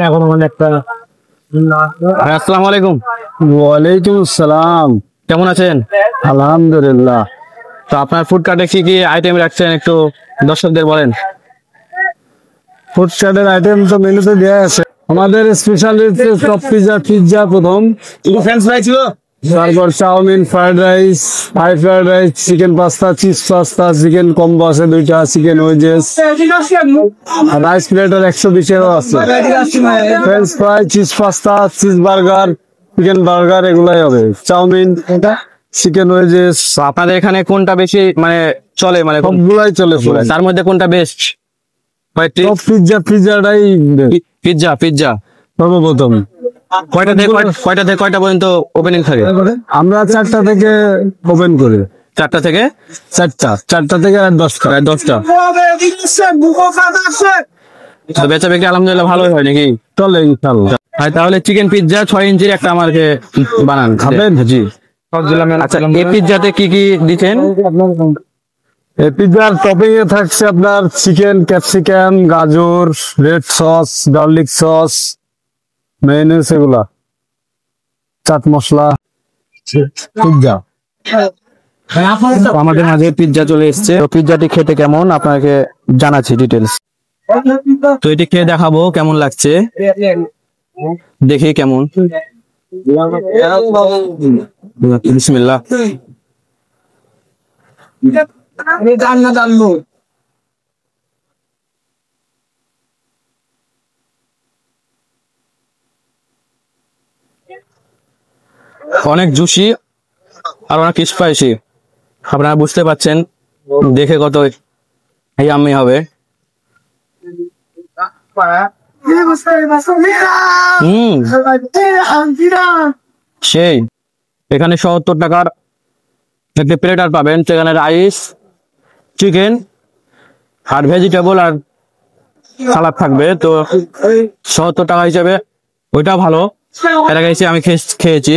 এখন মানে একটা আসসালামু আলাইকুম। ওয়ালাইকুম আসসালাম। কেমন আছেন? আলহামদুলিল্লাহ। তো আপনার ফুড কার্টে কি কি আইটেম রাখছেন একটু দর্শকদের বলেন। ফুড চার্টের আইটেম তো মেনুতে দেওয়া আছে। আমাদের স্পেশালিটি টপ পিৎজা প্রথম, ফ্রেঞ্চ ফ্রাই ছিল, তারপর chowmein, fried rice, fried rice, chicken pasta, cheese pasta, chicken combo আছে দুইটা, চিকেন ওয়েজেস, রাইস প্লেটার 120-এরও আছে, French fry, cheese pasta, cheese burger, chicken burger এগুলাই হবে, চাউমিন, চিকেন ওয়েজেস। তো আপনাদের এখানে কোনটা বেশি মানে চলে, মানে সবগুলাই চলে। তার মধ্যে কোনটা বেস্ট? টপ পিৎজাটাই পিৎজা সর্বপ্রথম। কয়টা থেকে কয়টা পর্যন্ত ওপেনিং থাকে? আমরা 4টা থেকে ওপেন করি। 4টা থেকে 4টা থেকে রাত 10টা। 10টা। তো বেচা বিক্রি আলহামদুলিল্লাহ ভালোই হয় নাকি? চলে ইনশাল্লাহ। তাহলে চিকেন পিৎজা 6 ইঞ্চির একটা আমাকে বানান। খাবেন? জি। আচ্ছা, এই পিৎজাতে কি কি দিচ্ছেন? এই পিৎজার টপিং এ থাকছে আপনার চিকেন, ক্যাপসিকাম, গাজর, red sauce, garlic sauce, mayonnaise, এগুলা, চাট মশলা, পিৎজা। তো আমাদের মাঝে পিৎজা চলে এসেছে। তো পিৎজাটি খেতে কেমন আপনাকে জানাচ্ছি ডিটেলস। তো এটি খেয়ে দেখাবো কেমন লাগছে, দেখি কেমন। বিসমিল্লাহ। অনেক জুসি আর অনেক স্পাইসি, আপনারা বুঝতে পাচ্ছেন দেখে কত ইয়াম্মি হবে। সেই এখানে 70 টাকার একটি প্লেটার পাবেন, সেখানে রাইস, চিকেন আর ভেজিটেবল আর সালাদ থাকবে। তো 70 টাকা হিসেবে ওইটা ভালো। এর আগে এসে আমি খেয়েছি,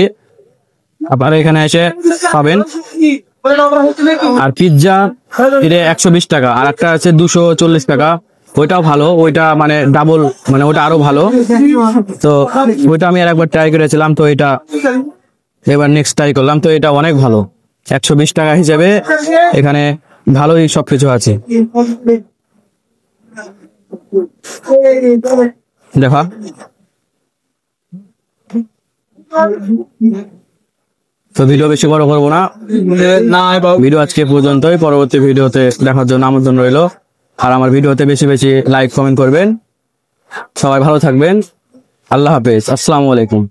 আপনারা এখানে এসে পাবেন। আর পিৎজা এটা 120 টাকা, আর একটা আছে 240 টাকা, ওইটাও ভালো, ওইটা মানে ডাবল, মানে ওটা আরো ভালো। তো ওইটা আমি আর একবার ট্রাই করেছিলাম, তো এটা এবার নেক্সট ট্রাই করলাম, তো এটা অনেক ভালো। 120 টাকা হিসেবে এখানে ভালোই সবকিছু আছে। দেখা তো ভিডিও বেশি বড় করবো না, ভিডিও আজকে পর্যন্তই। পরবর্তী ভিডিওতে দেখার জন্য আমন্ত্রণ রইল। আর আমার ভিডিওতে বেশি বেশি লাইক কমেন্ট করবেন। সবাই ভালো থাকবেন। আল্লাহ হাফেজ। আসসালামু আলাইকুম।